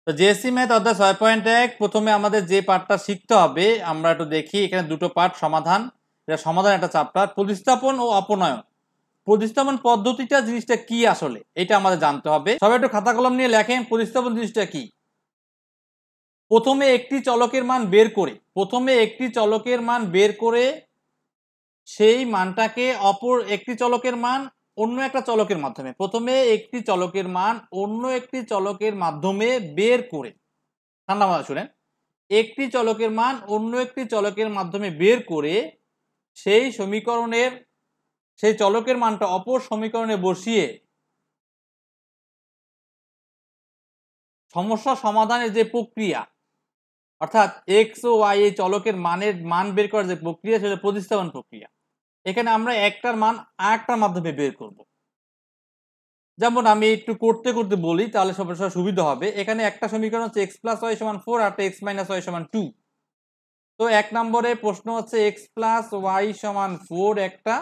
তো JSC math অধ্যায় 6.1 প্রথমে আমাদের যে পার্টটা শিখতে হবে আমরা একটু দেখি। এখানে দুটো পার্ট সমাধান, এটা সমাধান একটা চ্যাপ্টার। প্রতিস্থাপন ও অপনয়ন, প্রতিস্থাপন পদ্ধতিটা জিনিসটা কি আসলে এটা আমাদের জানতে হবে। সবাই একটু খাতা কলম নিয়ে লেখেন প্রতিস্থাপন জিনিসটা কি। প্রথমে একটি চলকের মান বের করে সেই মানটাকে অপর একটি চলকের মান অন্য একটা চলকের মাধ্যমে, প্রথমে একটি চলকের মান অন্য একটি চলকের মাধ্যমে বের করে, ঠান্ডা মাথা শুনেন, একটি চলকের মান অন্য একটি চলকের মাধ্যমে বের করে সেই সমীকরণের সেই চলকের মানটা অপর সমীকরণে বসিয়ে সমস্যা সমাধানের যে প্রক্রিয়া, অর্থাৎ এক্স ও ওয়াই এই চলকের মান বের করার যে প্রক্রিয়া সেটা প্রতিস্থাপন প্রক্রিয়া। এখানে আমরা একটার মান আরেকটার মাধ্যমে বের করব। যেমন আমি একটু করতে করতে বলি তাহলে সবার সুবিধা হবে। এখানে একটা সমীকরণ হচ্ছে এক্স প্লাস ওয়াই সমান 4 আর এক্স মাইনাস ওয়াই সমান 2। তো এক নম্বরে প্রশ্ন হচ্ছে এক্স প্লাস ওয়াই সমান 4 একটা,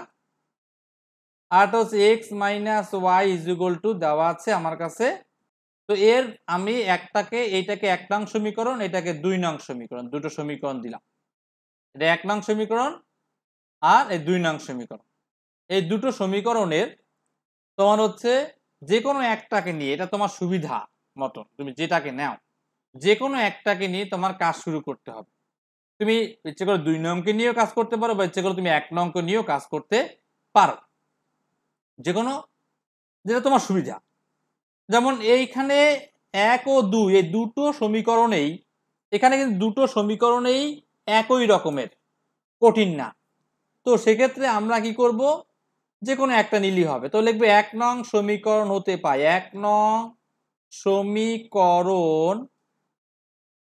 আর হচ্ছে X minus Y is equal to দেওয়া আছে আমার কাছে। তো এর আমি এইটাকে 1 নং সমীকরণ, এটাকে 2 নং সমীকরণ, দুটো সমীকরণ দিলাম। এটা 1 নং সমীকরণ আর এই 2 নং সমীকরণ। এই দুটো সমীকরণের তোমার হচ্ছে যে কোনো একটাকে নিয়ে, এটা তোমার সুবিধা মতন তুমি যেটাকে নাও, যে কোনো একটাকে নিয়ে তোমার কাজ শুরু করতে হবে। তুমি ইচ্ছে করে 2 নংকে নিয়েও কাজ করতে পারো বা ইচ্ছে করে তুমি 1 নংকে নিয়েও কাজ করতে পারো, যে কোনো যেটা তোমার সুবিধা। যেমন এইখানে 1 ও 2 এই দুটো সমীকরণেই, এখানে কিন্তু দুটো সমীকরণেই একই রকমের, কঠিন না। তো সেক্ষেত্রে আমরা কি করব, যে কোনো একটা নিলেই হবে। তো লিখবে 1 নং সমীকরণ হতে পায়, 1 নং সমীকরণ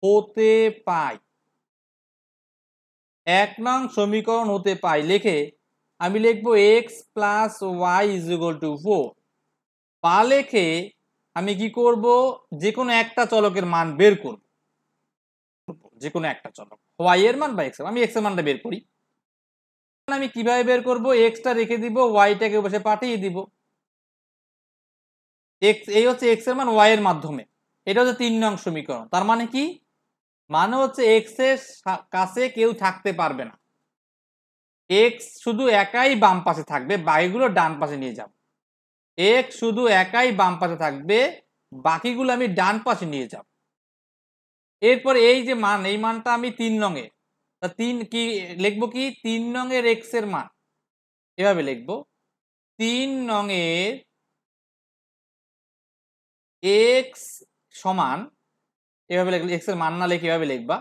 হতে পায়, 1 নং সমীকরণ হতে পাই লিখে আমি লিখবো X plus Y is equal to 4। পা লেখে আমি কি করব, যে কোনো একটা চলকের মান বের করব, যে কোনো একটা চলক, ওয়াই এর মান বা এক্স এর, আমি এক্স এর মানটা বের করি। আমি কিভাবে বের করব, এক্সটা রেখে দিব, ওয়াইটাকে বসে পাঠিয়ে দিব। এক্স এই হচ্ছে এক্স এর মান ওয়াই এর মাধ্যমে, এটা হচ্ছে 3 নং সমীকরণ। তার মানে কি, মানে হচ্ছে এক্স এর কাছে কেউ থাকতে পারবে না, এক্স শুধু একাই বাম পাশে থাকবে, বাকিগুলো ডান পাশে নিয়ে যাব। এক্স শুধু একাই বাম পাশে থাকবে, বাকিগুলো আমি ডান পাশে নিয়ে যাব। এরপর এই যে মান, এই মানটা আমি 3 নংয়ে, তা 3 কি লিখবো, কি 3 নংয়ের এক্স এর মান এভাবে লিখবো, 3 নংয়ের এক্স সমান, এভাবে লিখলে এক্স এর মান না লিখে এভাবে লিখবা,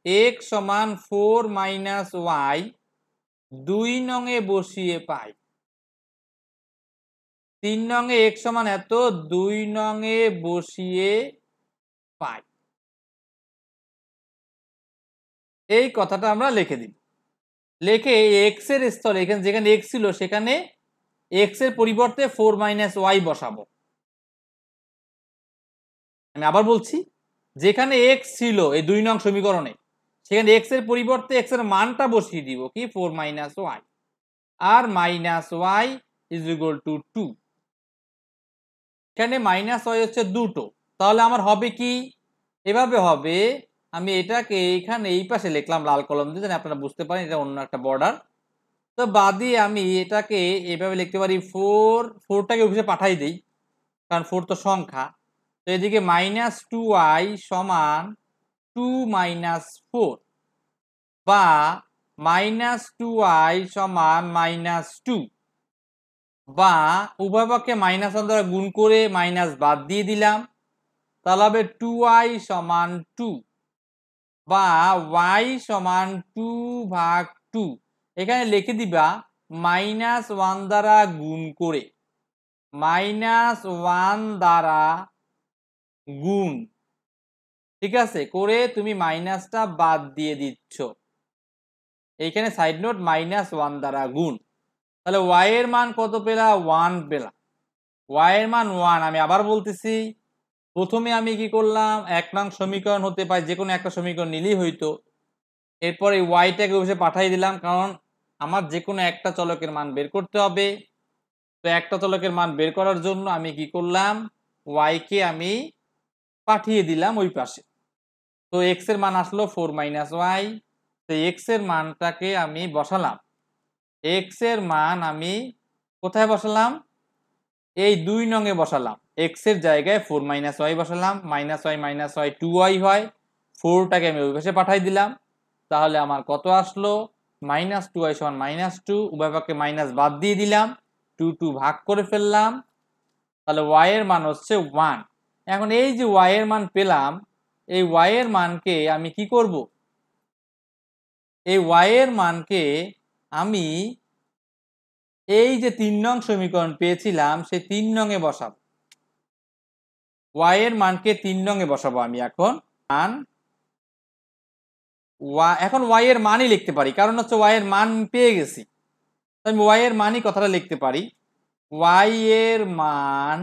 এক্স সমান 4 মাইনাস ওয়াই 2 নংয়ে বসিয়ে পাই। 3 নংয়ে এক্স সমান এত, 2 নংয়ে বসিয়ে পাই। এই কথাটা আমরা লিখে দিব। লিখে এক্স এর স্থলে, এখানে যেখানে এক্স ছিল সেখানে এক্স এর পরিবর্তে 4 মাইনাস ওয়াই বসাবো। আমি আবার বলছি, যেখানে এক্স ছিল এই 2 নং সমীকরণে, সেখানে এক্স এর পরিবর্তে এক্স এর মানটা বসিয়ে দিব, কি 4 মাইনাস ওয়াই, আর minus Y is equal to 2। এখানে মাইনাস ওয়াই হচ্ছে দুটো, তাহলে আমার হবে কি, এভাবে হবে। আমি এটাকে এখানে এই পাশে লিখলাম লাল কলম দিয়ে, যেন আপনারা বুঝতে পারেন এটা অন্য একটা বর্ডার। তো বাদে আমি এটাকে এভাবে লিখতে পারি, 4টাকে অফিসে পাঠাই দিই, কারণ 4 তো সংখ্যা। তো এদিকে মাইনাস 2i সমান 2 মাইনাস 4, বা মাইনাস 2i সমান মাইনাস 2, বা উভয় পক্ষে মাইনাস 1 দ্বারা গুণ করে মাইনাস বাদ দিয়ে দিলাম, তাহলে হবে 2i সমান 2, বা y সমান 2 ভাগ 2। এখানে লিখে দিবা মাইনাস 1 দ্বারা গুণ করে, মাইনাস 1 দ্বারা গুণ, ঠিক আছে, করে তুমি মাইনাসটা বাদ দিয়ে দিচ্ছ। এইখানে সাইড নোট, মাইনাস 1 দ্বারা গুণ, তাহলে y এর মান কত পেলা, 1 পেলা। y এর মান 1। আমি আবার বলতেছি, প্রথমে আমি কি করলাম, 1 নং সমীকরণ হতে পারে যে কোনো একটা সমীকরণ নিলেই হইতো। এরপরে ওয়াইটাকে বসে পাঠিয়ে দিলাম, কারণ আমার যে কোনো একটা চলকের মান বের করতে হবে। তো একটা চলকের মান বের করার জন্য আমি কি করলাম, ওয়াইকে আমি পাঠিয়ে দিলাম ওই পাশে। তো এক্স এর মান আসলো 4 মাইনাস ওয়াই। তো এক্স এর মানটাকে আমি বসালাম, এক্স এর মান আমি কোথায় বসালাম, এই 2 নং এ বসালাম। এক্স এর জায়গায় 4 মাইনাস ওয়াই বসালাম, মাইনাস ওয়াই 2y হয়, 4টাকে আমি ওই পাশে পাঠাই দিলাম। তাহলে আমার কত আসলো, -2y সমান -2, উভয় পক্ষে মাইনাস বাদ দিয়ে দিলাম, 2 ভাগ করে ফেললাম, তাহলে y এর মান হচ্ছে 1। এখন এই যে y এর মান পেলাম, এই y এর মানকে আমি কি করব, এই y এর মানকে আমি এই যে 3 নং সমীকরণ পেয়েছিলাম সেই 3 নং এ বসাবো। y এর মানকে 3 নং এ বসাবো আমি এখন। মান এখন y এর মানই লিখতে পারি, কারণ হচ্ছে y এর মান পেয়ে গেছি। আমি y এর মানই কথাটা লিখতে পারি। y এর মান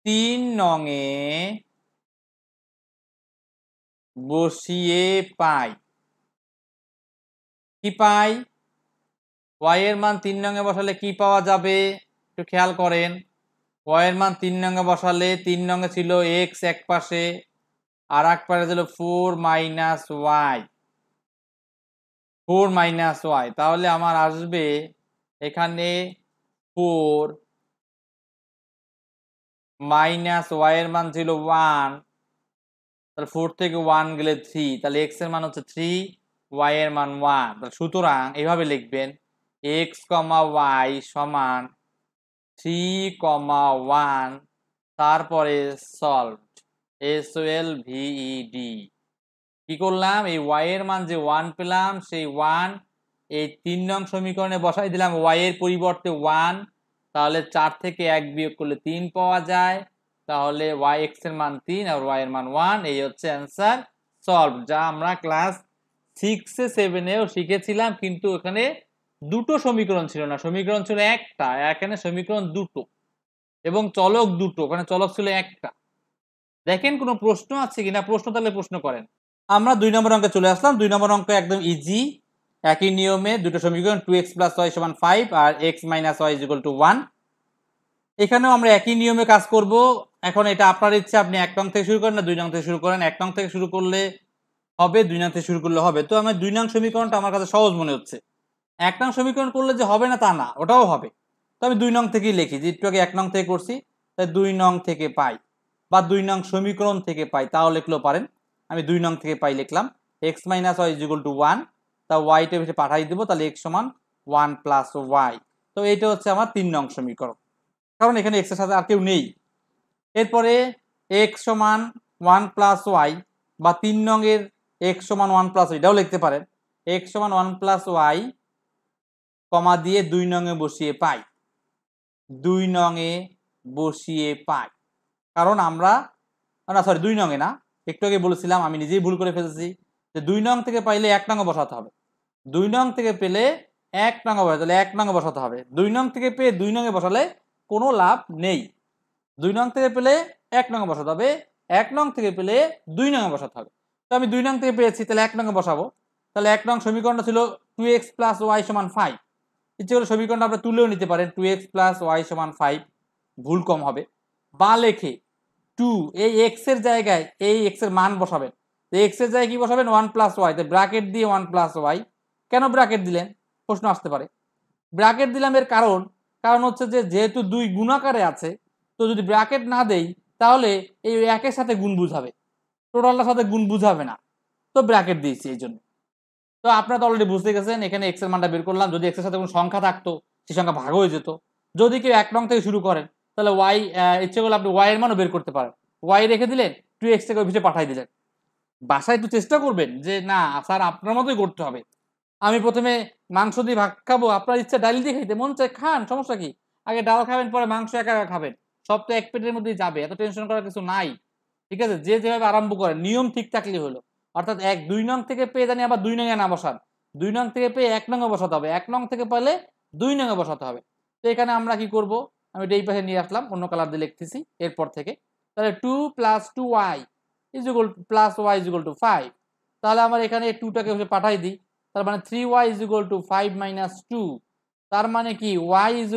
3 নং এ বসিয়ে পাই। কি পাই, y এর মান 3 নং এ বসালে কি পাওয়া যাবে একটু খেয়াল করেন। y এর মান 3 নং এ বসালে 3 নং এ ছিল x এক পাশে, আর এক পাশে ছিল 4 মাইনাস ওয়াই, 4 মাইনাস ওয়াই। তাহলে আমার আসবে এখানে 4 মাইনাস ওয়াই এর মান ছিল 1, তাহলে 4 থেকে 1 গেলে 3, তাহলে x এর মান হচ্ছে 3, y এর মান 1। তাহলে সুতরাং এইভাবে লিখবেন x, y সমান 3, 1, তারপরে সলভড, SOLVED। কি করলাম, এই y এর মান যে 1 পেলাম সেই 1 এই 3 নং সমীকরণে বসাই দিলাম y এর পরিবর্তে 1, তাহলে 4 থেকে 1 বিয়োগ করলে 3 পাওয়া যায়। তাহলে x এর মান 3 আর y এর মান 1, এই হচ্ছে অ্যান্সার সলভ, যা আমরা ক্লাস 6 এ 7 এও শিখেছিলাম। কিন্তু এখানে দুটো সমীকরণ ছিল না, সমীকরণ ছিল একটা, এখানে সমীকরণ দুটো এবং চলক দুটো, ওখানে চলক ছিল একটা। দেখেন কোনো প্রশ্ন আছে কিনা, প্রশ্ন তাহলে প্রশ্ন করেন। আমরা 2 নম্বর অঙ্কে চলে আসলাম। 2 নম্বর অঙ্ক একদম ইজি, একই নিয়মে দুটো সমীকরণ 2x + y = 5 আর x - y = 1। এখানেও আমরা একই নিয়মে কাজ করব। এখন এটা আপনার ইচ্ছা, আপনি 1 নং থেকে শুরু করেন না 2 নং থেকে শুরু করেন। 1 নং থেকে শুরু করলে হবে, 2 নং থেকে শুরু করলে হবে। তো আমার 2 নং সমীকরণটা আমার কাছে সহজ মনে হচ্ছে। 1 নং সমীকরণ করলে যে হবে না তা না, ওটাও হবে। তো আমি 2 নং থেকেই লিখি, যে একটু আগে 1 নং থেকে করছি, তাই 2 নং থেকে পাই বা 2 নং সমীকরণ থেকে পাই, তাও লিখলেও পারেন। আমি 2 নং থেকে পাই লিখলাম, x - y = 1, তা y টা এসে পাঠাই দেব, তাহলে x সমান 1 + y। তো এইটা হচ্ছে আমার 3 নং সমীকরণ, কারণ এখানে x এর সাথে আর কেউ নেই। এরপরে x সমান 1 + y বা 3 নং এর x সমান 1 + y, এটাও লিখতে পারেন। x সমান 1 + y কমা দিয়ে 2 নং এ বসিয়ে পাই, 2 নং এ বসিয়ে পাই। কারণ আমরা না, সরি 2 নং এ না, একটু আগে বলেছিলাম, আমি নিজেই ভুল করে ফেলেছি, যে 2 নং থেকে পাইলে 1 নং এ বসাতে হবে। 2 নং থেকে পেলে 1 নং এ বসাতে, তাহলে 1 নং এ বসাতে হবে। 2 নং থেকে পেয়ে 2 নং এ বসালে কোনো লাভ নেই। 2 নং থেকে পেলে 1 নং এ বসাতে হবে, 1 নং থেকে পেলে 2 নং এ বসাতে হবে। তো আমি 2 নং থেকে পেয়েছি, তাহলে 1 নং এ বসাবো। তাহলে 1 নং সমীকরণটা ছিল 2x + y = 5। ইচ্ছে করে সমীকরণটা আমরা তুলেও নিতে পারেন, 2x + y = 5, ভুল কম হবে। বা লেখে 2, এই x এর জায়গায় এই x এর মান বসাবেন। তো x এর জায়গায় কি বসাবেন, 1 + y, তো ব্র্যাকেট দিয়ে 1 + y। কেন ব্র্যাকেট দিলেন প্রশ্ন আসতে পারে। ব্র্যাকেট দিলাম এর কারণ হচ্ছে যে যেহেতু 2 গুণাকারে আছে, তো যদি ব্র্যাকেট না দেই তাহলে এই 1 এর সাথে গুণ বুঝাবে, টোটালটার সাথে গুণ বুঝাবে না, তো ব্র্যাকেট দিয়েছি এই জন্য। তো আপনারা তো অলরেডি বুঝতে গেছেন, এখানে x এর মানটা বের করলাম। যদি x এর সাথে কোনো সংখ্যা থাকতো সেই সংখ্যা ভাগ হয়ে যেত। যদি কেউ 1 নং থেকে শুরু করেন তাহলে y, ইচ্ছে করলে আপনি y এর মানও বের করতে পারেন। y রেখে দিলেন, 2x থেকে ওই ভিতরে পাঠিয়ে দিলেন। বাসায় একটু চেষ্টা করবেন যে না স্যার আপনার মতোই করতে হবে। আমি প্রথমে মাংস দিয়ে ভাত খাবো, আপনার ইচ্ছা ডাল দিয়ে খাইতে মন চায় খান, সমস্যা কি। আগে ডাল খাবেন, পরে মাংস একা একা খাবেন, সব তো এক পেটের মধ্যেই যাবে, এত টেনশন করার কিছু নাই। ঠিক আছে, যে যেভাবে আরম্ভ করেন নিয়ম ঠিক থাকলে হলো। অর্থাৎ 2 নং থেকে পেয়ে জানি আবার 2 নং এ না বসান, 2 নং থেকে পেয়ে 1 নং এ বসাতে হবে, 1 নং থেকে পেলে 2 নং এ বসাতে হবে। তো এখানে আমরা কি করব, আমি এটা এই পাশে নিয়ে আসলাম, অন্য কালার দিয়ে লিখতেছি এরপর থেকে। তাহলে 2 + 2y = 5। তাহলে আমার এখানে 2টাকে পাঠাই দিই, তার মানে 3y = 5 - 2। তার মানে কি y =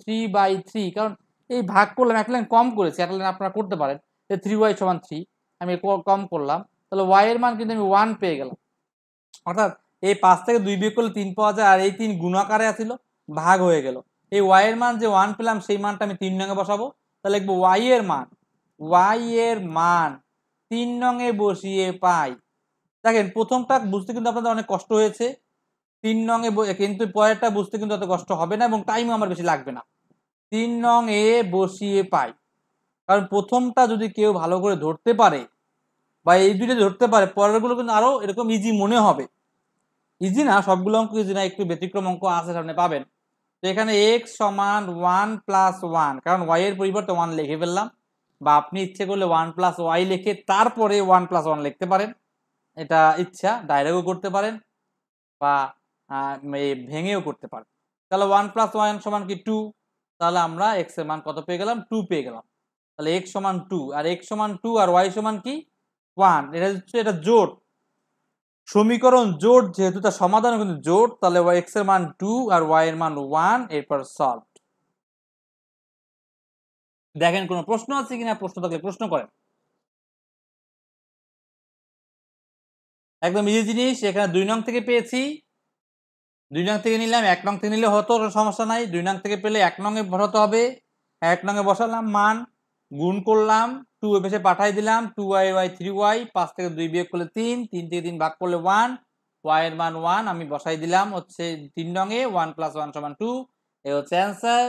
3/3, কারণ এই ভাগ করলাম, এক লাইন কম করেছি, এক লাইন আপনারা করতে পারেন যে 3y = 3, আমি কম করলাম, তাহলে y এর মান কিন্তু আমি 1 পেয়ে গেলাম। অর্থাৎ এই 5 থেকে 2 বিয়োগ করলে 3 পাওয়া যায়, আর এই 3 গুণাকারে আছিল, ভাগ হয়ে গেল। এই y এর মান যে 1 পেলাম সেই মানটা আমি 3 নঙে বসাবো, তাহলে লিখবো y এর মান 3 নঙে বসিয়ে পাই। দেখেন প্রথমটা বুঝতে কিন্তু আপনাদের অনেক কষ্ট হয়েছে, 3 নঙে, কিন্তু পরেরটা বুঝতে কিন্তু অত কষ্ট হবে না এবং টাইমও আমার বেশি লাগবে না। 3 নং এ বসিয়ে পাই, কারণ প্রথমটা যদি কেউ ভালো করে ধরতে পারে বা এই দুইটা ধরতে পারে, পরেরগুলো কিন্তু আরো এরকম ইজি মনে হবে। ইজি না, সবগুলো অঙ্ক ইজি না, একটু ব্যতিক্রম অঙ্ক আছে সামনে পাবেন। তো এখানে x = 1 + 1, কারণ y এর পরিবর্তে 1 লিখে ফেললাম, বা আপনি ইচ্ছে করলে 1 + y লিখে তারপরে 1 + 1 লিখতে পারেন, এটা ইচ্ছা, ডাইরেক্টও করতে পারেন বা ভেঙেও করতে পারেন। তাহলে 1 + 1 = কি 2, তাহলে আমরা x এর মান কত পেয়ে গেলাম, 2 পেয়ে গেলাম। তাহলে x = 2, আর x = 2 আর y = কি 1, এটা হচ্ছে এটা জোড় সমীকরণ, জোড় যেহেতু তার সমাধান কিন্তু জোড়, তাহলে x এর মান 2 আর y এর মান 1, এরপর সলভ। দেখেন কোনো প্রশ্ন আছে কিনা, প্রশ্ন থাকলে প্রশ্ন করেন। একদম ইজি জিনিস, এখানে 2 নং থেকে পেয়েছি, 2 নং থেকে নিলাম, 1 নং থেকে নিলে হতো, সমস্যা নাই। 2 নং থেকে পেলে 1 নং এ বসাতে হবে, 1 নং এ বসালাম মান, গুণ করলাম, 2 এ পাশে পাঠাই দিলাম, 2y 3y, 5 থেকে 2 বিয়োগ করলে 3, 3 থেকে 3 ভাগ করলে 1, y এর মান 1 আমি বসাই দিলাম হচ্ছে 3 নং এ, 1 + 1 = 2, এই হচ্ছে অ্যান্সার।